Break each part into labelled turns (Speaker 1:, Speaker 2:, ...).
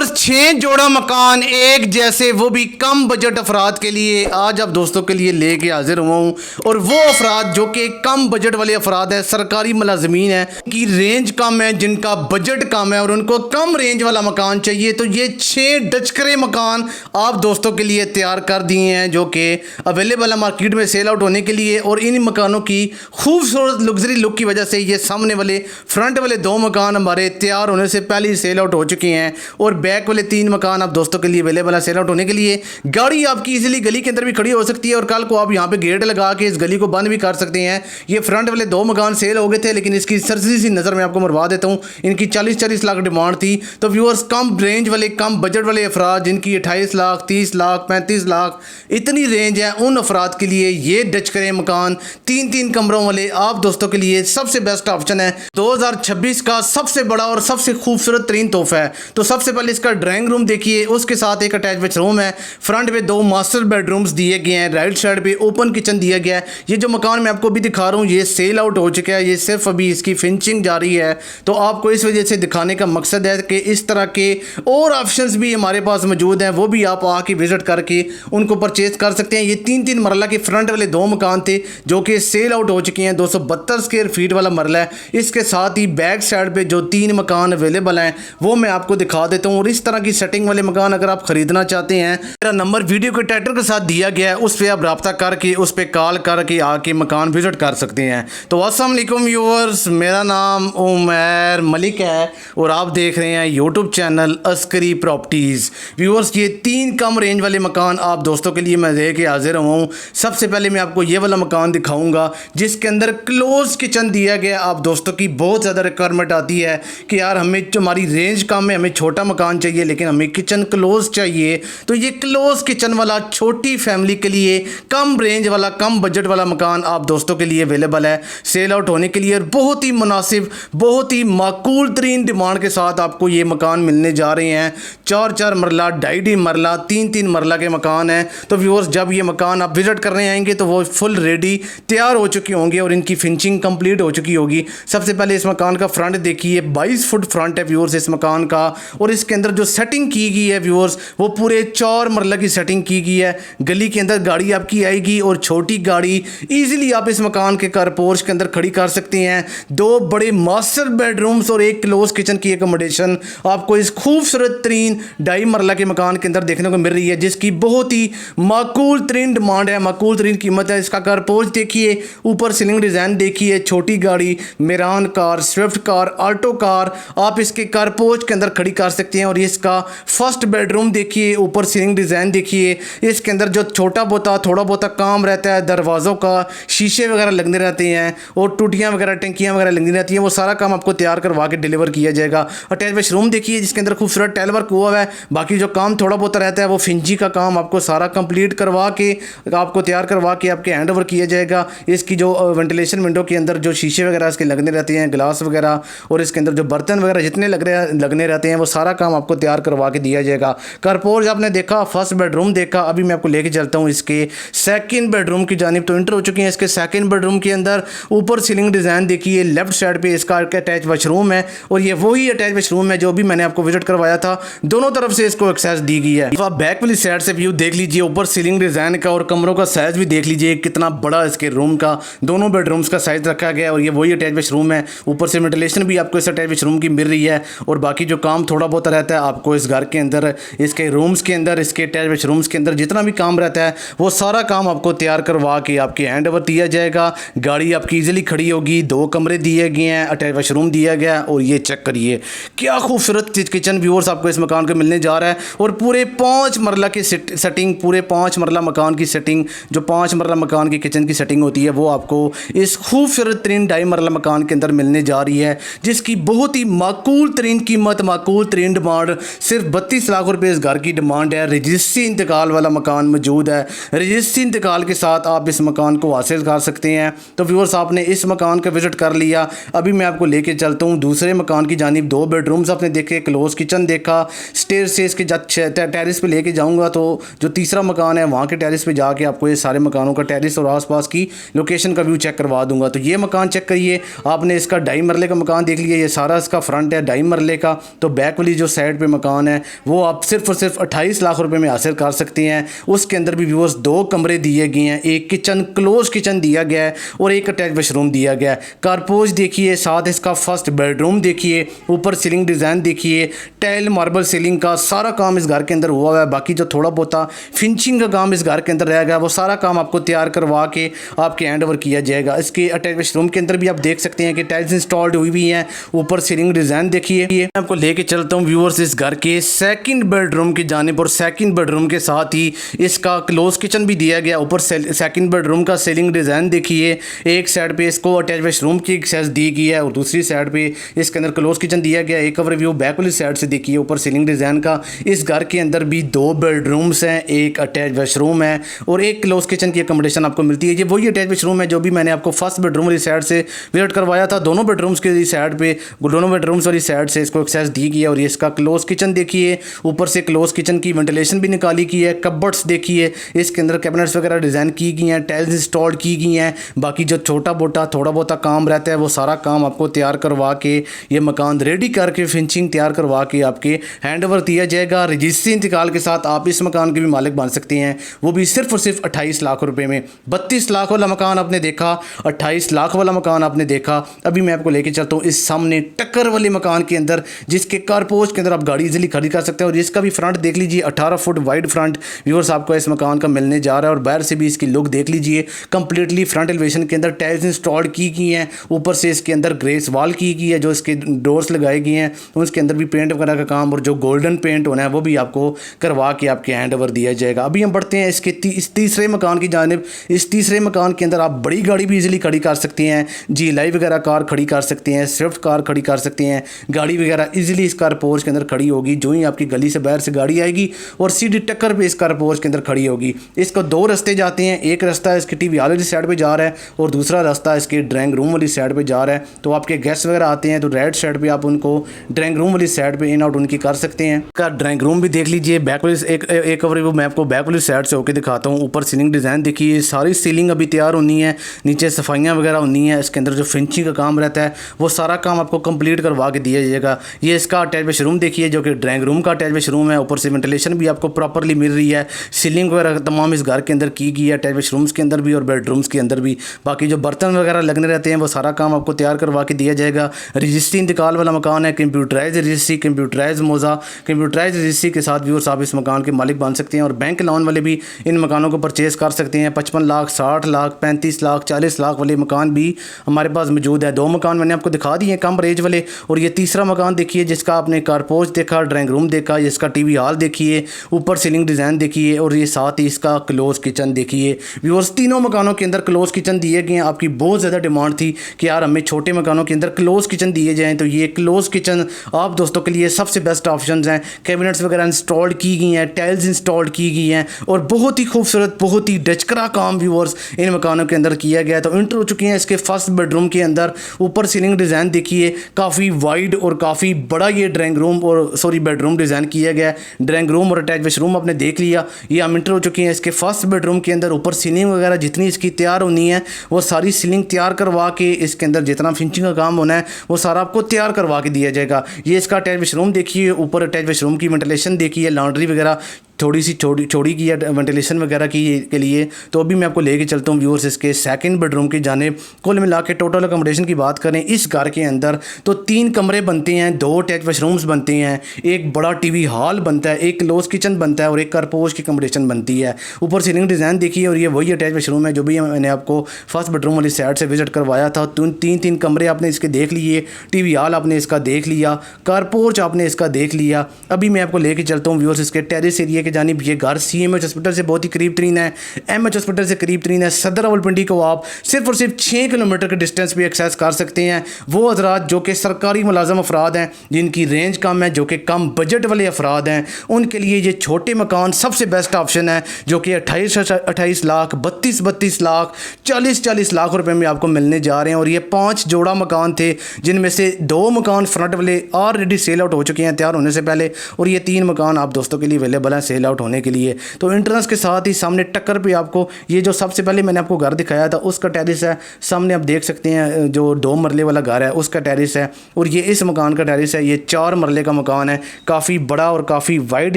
Speaker 1: Viewers 6 जोड़ा मकान एक जैसे, वो भी कम बजट अफराद के लिए आज आप दोस्तों के लिए लेके हाजिर हुआ हूँ। और वो अफराद जो कि कम बजट वाले अफराद है, सरकारी मुलाजमीन है, की रेंज कम है, जिनका बजट कम है और उनको कम रेंज वाला मकान चाहिए, तो ये 6 डचकरे मकान आप दोस्तों के लिए तैयार कर दिए हैं जो कि अवेलेबल है मार्केट में सेल आउट होने के लिए। और इन मकानों की खूबसूरत लग्जरी लुक की वजह से ये सामने वाले फ्रंट वाले 2 मकान हमारे तैयार होने से पहले ही सेल आउट हो चुके हैं और बैक वाले 3 मकान आप दोस्तों के लिए अवेलेबल है सेल आउट होने के लिए। गाड़ी आपकी इजीली गली के अंदर भी खड़ी हो सकती है और कल को आप यहाँ पे गेट लगा के इस गली को बंद भी कर सकते हैं। ये फ्रंट वाले 2 मकान सेल हो गए थे, लेकिन इसकी सरसरी सी नज़र मैं आपको मरवा देता हूँ। इनकी 40-40 लाख डिमांड थी। तो व्यूअर्स, कम रेंज वाले कम बजट वाले अफराद जिनकी 28 लाख 30 लाख 35 लाख इतनी रेंज है, उन अफराद के लिए ये डचकरे मकान 3-3 कमरों वाले आप दोस्तों के लिए सबसे बेस्ट ऑप्शन है। 2026 का सबसे बड़ा और सबसे खूबसूरत तरीन तोहफा है। तो सबसे पहले इसका ड्राइंग रूम देखिए, उसके साथ एक अटैच बेडरूम है। फ्रंट पे 2 मास्टर बेडरूम्स दिए गए हैं, राइट साइड पे ओपन किचन दिया गया है। ये जो मकान मैं आपको अभी दिखा रहा हूँ ये सेल आउट हो चुका है, ये सिर्फ अभी इसकी फिनिशिंग जारी है। तो आपको इस वजह से दिखाने का मकसद है कि इस तरह के और ऑप्शंस भी हमारे पास मौजूद हैं, वो भी आप आके विजिट करके उनको परचेज कर सकते हैं। ये 3-3 मरला के फ्रंट वाले 2 मकान थे जो कि सेल आउट हो चुके हैं। 272 स्क्वायर फीट वाला मरला है। इसके साथ ही बैक साइड पे जो 3 मकान अवेलेबल हैं वो मैं आपको दिखा देता हूँ। और इस तरह की सेटिंग वाले मकान अगर आप खरीदना चाहते हैं, मेरा नंबर वीडियो के टाइटल के साथ दिया गया है, उस पर आप रब्ता करके उस पर कॉल करके आके मकान विजिट कर सकते हैं। तो अस्सलाम वालेकुम व्यूअर्स, मेरा नाम उमर मलिक है और आप देख रहे हैं YouTube channel Askari properties. Viewers, ये 3 कम रेंज वाले मकान आप दोस्तों के लिए मैं लेके हाजिर हूँ। सबसे पहले मैं आपको ये वाला मकान दिखाऊंगा जिसके अंदर क्लोज किचन दिया गया। आप दोस्तों की बहुत ज़्यादा रिक्वायरमेंट आती है कि यार हमें जो हमारी रेंज कम है, हमें छोटा मकान चाहिए लेकिन हमें किचन क्लोज चाहिए। तो ये क्लोज किचन वाला छोटी फैमिली के लिए कम रेंज वाला कम बजट वाला मकान आप दोस्तों के लिए अवेलेबल है सेल आउट होने के लिए। और बहुत ही मुनासिब, बहुत ही माकूल तरीन डिमांड के साथ आपको ये मकान मिलने जा रहे हैं। 4-4 मरला, 2.5 मरला, 3-3 मरला के मकान हैं। तो व्यूअर्स, जब ये मकान आप विजिट करने आएंगे तो वो फुल रेडी तैयार हो चुके होंगे और इनकी फिनिशिंग कंप्लीट हो चुकी होगी। सबसे पहले इस मकान का फ्रंट देखिए, 22 फुट फ्रंट है व्यूअर्स इस मकान का। और इसके अंदर जो सेटिंग की गई है व्यूअर्स, वो पूरे 4 मरला की सेटिंग की गई है। गली के अंदर गाड़ी आपकी आएगी और छोटी गाड़ी इजीली आप इस मकान के कार पोर्च के अंदर खड़ी कर सकते हैं। 2 बड़े मास्टर बेडरूम्स और एक क्लोज किचन की एकोमोडेशन आपको इस खूबसूरत तरीन 2.5 मरला के मकान के अंदर देखने को मिल रही है, जिसकी बहुत ही माकूल तरीन डिमांड है, माकूल तरीन कीमत है। इसका कार पोर्च देखिए, ऊपर सीलिंग डिज़ाइन देखिए, छोटी गाड़ी, Mehran car, Swift car, Alto car आप इसके कार पोर्च के अंदर खड़ी कर सकते हैं। और इसका फर्स्ट बेडरूम देखिए, ऊपर सीलिंग डिज़ाइन देखिए, इसके अंदर जो छोटा बोता थोड़ा बहुत काम रहता है, दरवाज़ों का शीशे वगैरह लगने रहते हैं और टूटियाँ वगैरह टंकियाँ वगैरह लगनी रहती हैं, वो सारा काम आपको तैयार करवा के डिलीवर किया जाएगा। अटैच वॉशरूम देखिए जिसके अंदर खूबसूरत टाइल वर्क हुआ है। बाकी जो काम थोड़ा बहुत रहता है वो फिंजी का काम आपको सारा कंप्लीट करवा के आपको तैयार करवा के आपके हैंड ओवर किया जाएगा। इसकी जो वेंटिलेशन विंडो के अंदर जो शीशे वगैरह इसके लगने रहते हैं, ग्लास वगैरह, और इसके अंदर जो बर्तन वगैरह जितने लगने रहते हैं वो सारा काम आपको तैयार करवा के दिया जाएगा। कारपोर्च आपने देखा, फर्स्ट बेडरूम देखा, अभी मैं आपको लेके चलता हूँ इसके सेकंड बेडरूम की जानिब। तो इंटर हो चुकी हैं इसके सेकंड बेडरूम के अंदर। ऊपर सीलिंग डिज़ाइन देखिए, लेफ्ट साइड पे इसका अटैच वॉशरूम है और ये वही अटैच वॉशरूम है जो भी मैंने आपको विजिट करवाया था। दोनों तरफ से इसको एक्सेस दी गई है। आप बैक वाली साइड से व्यू देख लीजिए, ऊपर सीलिंग डिज़ाइन का और कमरों का साइज भी देख लीजिए कितना बड़ा इसके रूम का, दोनों बेडरूम्स का साइज रखा गया है। और ये वही अटैच वॉशरूम है। ऊपर से वेंटिलेशन भी आपको इस अटैच वॉशरूम की मिल रही है। और बाकी जो काम थोड़ा बहुत रहता है आपको इस घर के अंदर, इसके रूम्स के अंदर, इसके अटैच वॉशरूम्स के अंदर जितना भी काम रहता है वो सारा काम आपको तैयार करवा के आपके हैंड ओवर दिया जाएगा। गाड़ी आपकी इजीली खड़ी होगी। 2 कमरे दिए गए हैं, अटैच वॉशरूम दिया गया है। और ये चेक करिए क्या खूबसूरत किचन व्यूअर्स आपको इस मकान को मिलने जा रहा है। और पूरे 5 मरला की सेटिंग, पूरे 5 मरला मकान की सेटिंग, जो 5 मरला मकान की किचन की सेटिंग होती है वो आपको इस खूबसूरत तरीन 2.5 मरला मकान के अंदर मिलने जा रही है, जिसकी बहुत ही माकूल तरीन कीमत, माकूल तरीन डिमांड, सिर्फ 32 लाख रुपए इस घर की डिमांड है। रजिस्ट्री इंतकाल वाला मकान मौजूद है। रजिस्ट्री इंतकाल के साथ आप इस मकान को हासिल कर सकते हैं। तो व्यूअर्स, आपने इस मकान का विजिट कर लिया, अभी मैं आपको लेके चलता हूँ दूसरे मकान की जानिब। 2 बेडरूम्स आपने देखे, क्लोज किचन देखा, स्टेयर से इसके टेरिस पे लेके जाऊँगा तो जो तीसरा मकान है वहाँ के टेरिस पे जाके आपको ये सारे मकानों का टेरिस और आसपास की लोकेशन का व्यू चेक करवा दूंगा। तो ये मकान चेक करिए, आपने इसका 2.5 मरले का मकान देख लिया, ये सारा इसका फ्रंट है 2.5 मरले का। तो बैक वाली जो साइड साइड पे मकान है वो आप सिर्फ और सिर्फ 28 लाख रुपए में हासिल कर सकते हैं। उसके अंदर भी व्यूअर्स 2 कमरे दिए गए हैं, एक किचन क्लोज किचन दिया गया है और एक अटैच वॉशरूम दिया गया है। कारपोज देखिए, साथ इसका फर्स्ट बेडरूम देखिए, ऊपर सीलिंग डिज़ाइन देखिए, टाइल मार्बल सीलिंग का सारा काम इस घर के अंदर हुआ हुआ है। बाकी जो थोड़ा बहुत फिनिशिंग का काम इस घर के अंदर रह गया वो सारा काम आपको तैयार करवा के आपके हैंड ओवर किया जाएगा। इसके अटैच वॉशरूम के अंदर भी आप देख सकते हैं कि टाइल्स इंस्टॉल्ड हुई हुई हैं, ऊपर सीलिंग डिज़ाइन देखिए। मैं आपको लेके चलता हूँ व्यूअर्स इस घर के सेकंड बेडरूम की जानिब, और सेकंड बेडरूम के साथ ही इसका क्लोज किचन भी दिया गया। ऊपर सेकंड बेडरूम का सीलिंग डिज़ाइन देखिए, एक साइड पे इसको अटैच वॉशरूम की एक्सेस दी गई है और दूसरी साइड पे इसके अंदर क्लोज किचन दिया गया। एक ओवर व्यू बैक वाली साइड से देखिए, ऊपर सीलिंग डिज़ाइन का। इस घर के अंदर भी 2 बेडरूम्स हैं, एक अटैच वॉशरूम है और एक क्लोज किचन की अकोमोडेशन आपको मिलती है। ये वही अटैच वॉशरूम है जो भी मैंने आपको फर्स्ट बेडरूम वाली साइड से विजिट करवाया था। दोनों बेडरूम्स की साइड पे, दोनों बेडरूम्स वाली साइड से इसको एक्सेस दी गई है। और ये इसका क्लोज किचन देखिए, ऊपर से क्लोज किचन की वेंटिलेशन भी निकाली की है। कबर्ड्स देखिए, इसके अंदर कैबिनेट्स वगैरह डिज़ाइन की गई हैं, टाइल्स इंस्टॉल की गई हैं। बाकी जो थोड़ा बहुत काम रहता है वो सारा काम आपको तैयार करवा के ये मकान रेडी करके फिनिशिंग तैयार करवा के आपके हैंड ओवर दिया जाएगा। रजिस्ट्री इंतकाल के साथ आप इस मकान के भी मालिक बन सकते हैं, वो भी सिर्फ और सिर्फ 28 लाख रुपए में। 32 लाख वाला मकान आपने देखा, 28 लाख वाला मकान आपने देखा। अभी मैं आपको लेके चलता हूँ इस सामने टक्कर वाले मकान के अंदर, जिसके कारपोज के अंदर आप गाड़ी इजीली खड़ी कर सकते हैं। और इसका भी फ्रंट देख लीजिए, 18 फुट वाइड फ्रंट व्यूअर्स आपको इस मकान का मिलने जा रहा है। और बाहर से भी इसकी लुक देख लीजिए, कंप्लीटली फ्रंट एलिवेशन के अंदर टाइल्स इंस्टॉल की गई हैं। ऊपर से इसके अंदर ग्रेस वॉल की गई है, जो इसके डोर्स लगाए गए हैं उसके अंदर भी पेंट वगैरह का काम, और जो गोल्डन पेंट होना है वो भी आपको करवा के आपके हैंड ओवर दिया जाएगा। अभी हम बढ़ते हैं इसके इस तीसरे मकान की जानिब। इस तीसरे मकान के अंदर आप बड़ी गाड़ी भी इजीली खड़ी कर सकते हैं, GLI वगैरह कार खड़ी कर सकते हैं, स्विफ्ट कार खड़ी कर सकते हैं। गाड़ी वगैरह इजीली इस कार पोर्च के अंदर खड़ी होगी। जो ही आपकी गली से बाहर से गाड़ी आएगी और सीधी टक्कर पे इस कार पोर्च के अंदर खड़ी होगी। इसको 2 रास्ते जाते हैं, एक रास्ता इसकी टीवी हॉल वाली साइड पे जा रहा है और दूसरा रास्ता इसके ड्राइंग रूम वाली साइड पे जा रहा है। तो आपके गेस्ट वगैरह आते हैं तो राइट साइड पे आप उनको ड्राइंग रूम वाली साइड पे इन आउट उनकी कर सकते हैं। का ड्राइंग रूम भी देख लीजिए, बैक वाली एक ओवर वो मैं आपको बैक वाली साइड से होकर दिखाता हूँ। ऊपर सीलिंग डिज़ाइन देखिए, सारी सीलिंग अभी तैयार होनी है, नीचे सफाइयाँ वगैरह होनी है। इसके अंदर जो फिनिशिंग का काम रहता है वो सारा काम आपको कंप्लीट करवा के दिया जाएगा। ये इसका अटैच वॉशरूम देखिए, जो कि ड्राइंग रूम का अटैच वॉशरूम है। ऊपर से वेंटिलेशन भी आपको प्रॉपरली मिल रही है, सीलिंग वगैरह तमाम इस घर के अंदर की गई है, अटैच वॉशरूम्स के अंदर भी और बेडरूम्स के अंदर भी। बाकी जो बर्तन वगैरह लगने रहते हैं वो सारा काम आपको तैयार करवा के दिया जाएगा। रजिस्ट्री इंतकाल वाला मकान है, कंप्यूटराइज रजिस्ट्री, कंप्यूटराइज मोज़ा, कंप्यूटराइज रजिस्ट्री के साथ व्यूअर्स आप इस मकान के मालिक बन सकते हैं। और बैंक लोन वाले भी इन मकानों को परचेज़ कर सकते हैं। 55 लाख, 60 लाख, 35 लाख, 40 लाख वाले मकान भी हमारे पास मौजूद है। 2 मकान मैंने आपको दिखा दिए कम रेंज वाले, और ये तीसरा मकान देखिए जिसका आपने कारपोच देखा, ड्राइंग रूम देखा, इसका टीवी हॉल देखिए, ऊपर सीलिंग डिज़ाइन देखिए, और ये साथ ही इसका क्लोज किचन देखिए। व्यूअर्स तीनों मकानों के अंदर क्लोज किचन दिए गए हैं। आपकी बहुत ज़्यादा डिमांड थी कि यार हमें छोटे मकानों के अंदर क्लोज किचन दिए जाएँ, तो ये क्लोज किचन आप दोस्तों के लिए सबसे बेस्ट ऑप्शन हैं। कैबिनेट्स वगैरह इंस्टॉल्ड की गई हैं, टाइल्स इंस्टॉल्ड की गई हैं, और बहुत ही खूबसूरत, बहुत ही डचकरा काम व्यूअर्स इन मकानों के अंदर किया गया है। तो इंटर हो चुकी हैं इसके फर्स्ट बेडरूम के अंदर। ऊपर सीलिंग डिज़ाइन देखिए, काफ़ी वाइड और काफ़ी बड़ा ये ड्राइंग रूम और बेडरूम डिज़ाइन किया गया है। ड्राइंग रूम और अटैच वॉशरूम आपने देख लिया। ये हम इंटर हो चुके हैं इसके फर्स्ट बेडरूम के अंदर। ऊपर सीलिंग वगैरह जितनी इसकी तैयार होनी है वो सारी सीलिंग तैयार करवा के इसके अंदर जितना फिनिशिंग का काम होना है वो सारा आपको तैयार करवा के दिया जाएगा। ये इसका अटैच वॉशरूम देखिए, ऊपर अटैच वॉशरूम की वेंटिलेशन देखिए, लॉन्ड्री वगैरह थोड़ी सी छोड़ी की है वेंटिलेशन वगैरह की के लिए। तो अभी मैं आपको लेके चलता हूँ व्यूअर्स इसके सेकंड बेडरूम की जानिब। कुल मिला के टोटल अकोमोडेशन की बात करें इस घर के अंदर तो 3 कमरे बनते हैं, 2 अटैच वॉशरूम्स बनते हैं, एक बड़ा टीवी हॉल बनता है, एक क्लोज किचन बनता है और एक कारपोज की अकोमोडेशन बनती है। ऊपर सीलिंग डिज़ाइन देखिए, और ये वही अटैच वॉशरूम है जो भी मैंने आपको फर्स्ट बेडरूम वाली साइड से विजिट करवाया था। 3 कमरे आपने इसके देख लिए, टीवी हॉल आपने इसका देख लिया, कारपोर्च आपने इसका देख लिया। अभी मैं आपको लेके चलता हूँ व्यूअर्स इसके टेरिस एरिया के जानिब। ये घर CMH हॉस्पिटल से बहुत ही करीब तरीन है, MH हॉस्पिटल से करीब तरीन है। सदर रावलपिंडी को आप सिर्फ और सिर्फ 6 किलोमीटर के डिस्टेंस पे एक्सेस कर सकते हैं। वो हजरात जो कि सरकारी मुलाजम अफराद हैं, जिनकी रेंज कम है, जो कि कम बजट वाले अफराद हैं, उनके लिए ये छोटे मकान सबसे बेस्ट ऑप्शन है, जो कि 28 लाख, 32 लाख, 40 लाख रुपए में आपको मिलने जा रहे हैं। और ये 5 जोड़ा मकान थे, जिनमें से 2 मकान फ्रंट वाले ऑलरेडी सेल आउट हो चुके हैं तैयार होने से पहले, और ये 3 मकान आप दोस्तों के लिए अवेलेबल हैं सेल सेल आउट होने के लिए। तो एंट्रेंस के साथ ही सामने टक्कर पे आपको ये जो सबसे पहले मैंने आपको घर दिखाया था उसका टेरिस है, सामने आप देख सकते हैं जो 2 मरले वाला घर है उसका टेरिस है, और ये इस मकान का टेरिस है। ये 4 मरले का मकान है, काफ़ी बड़ा और काफ़ी वाइड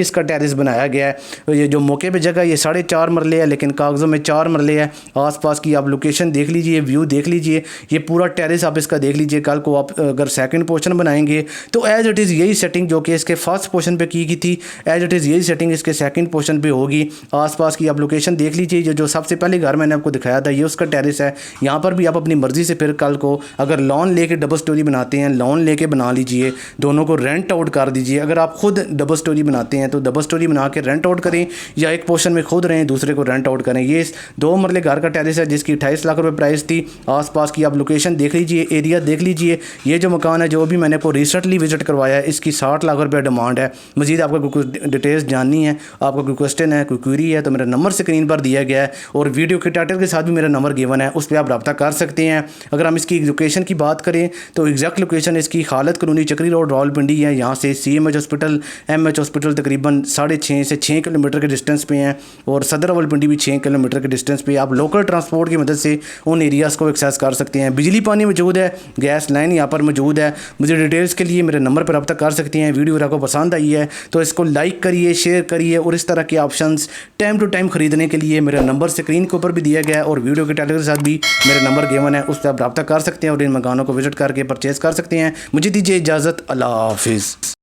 Speaker 1: इसका टेरिस बनाया गया है। तो ये जो मौके पे जगह ये 4.5 मरले है, लेकिन कागज़ों में 4 मरले है। आसपास की आप लोकेशन देख लीजिए, व्यू देख लीजिए, ये पूरा टेरिस आप इसका देख लीजिए। कल को आप अगर सेकंड पोर्शन बनाएंगे तो एज इट इज़ यही सेटिंग जो कि इसके फर्स्ट पोर्शन पे की थी, एज इट इज़ यही सेटिंग इसके सेकंड पोर्शन पे होगी। आसपास की आप लोकेशन देख लीजिए। जो सबसे पहले घर मैंने आपको दिखाया था ये उसका टेरिस है। यहाँ पर भी आप अपनी मर्ज़ी से फिर कल को अगर लोन लेके डबल स्टोरी बनाते हैं, लोन लेके बना लीजिए, दोनों को रेंट आउट कर दीजिए। अगर आप खुद डबल स्टोरी बनाते हैं तो डबल स्टोरी बना के रेंट आउट करें, या एक पोर्शन में खुद रहें दूसरे को रेंट आउट करें। ये 2 मरले घर का टेरिस है जिसकी 28 लाख रुपए प्राइस थी। आसपास की आप लोकेशन देख लीजिए, एरिया देख लीजिए। ये जो मकान है जो भी मैंने आपको रिसेंटली विजिट करवाया है इसकी 60 लाख रुपये डिमांड है। मज़ीद आपको कुछ डिटेल्स जाननी है, आपका कोई क्वेश्चन है, कोई क्वेरी है, तो मेरा नंबर स्क्रीन पर दिया गया है और वीडियो के टाइटल के साथ भी मेरा नंबर गिवन है, उस पर आप रब्ता कर सकते हैं। अगर हम इसकी लोकेशन की बात करें तो एग्जैक्ट लोकेशन इसकी खालिद कॉलोनी चक्री रोड रावलपिंडी है। यहाँ से CMH हॉस्पिटल, MH हॉस्पिटल तकरीबन 6.5 से 6 किलोमीटर के डिस्टेंस पे हैं, और सदर रावलपिंडी भी 6 किलोमीटर के डिस्टेंस पे। आप लोकल ट्रांसपोर्ट की मदद से उन एरियाज़ को एक्सेस कर सकते हैं। बिजली पानी मौजूद है, गैस लाइन यहाँ पर मौजूद है। मुझे डिटेल्स के लिए मेरे नंबर पर रब्ता कर सकते हैं। वीडियो अगर आपको पसंद आई है तो इसको लाइक करिए, शेयर करिए, और इस तरह के ऑप्शंस टाइम टू टाइम खरीदने के लिए मेरा नंबर स्क्रीन के ऊपर भी दिया गया है और वीडियो के टाइटल के साथ भी मेरा नंबर गिवन है, उस पर आप रब्ता कर सकते हैं और इन मकानों को विजिट करके परचेज़ कर सकते हैं। मुझे दीजिए इजाज़त, अल्लाह हाफिज़।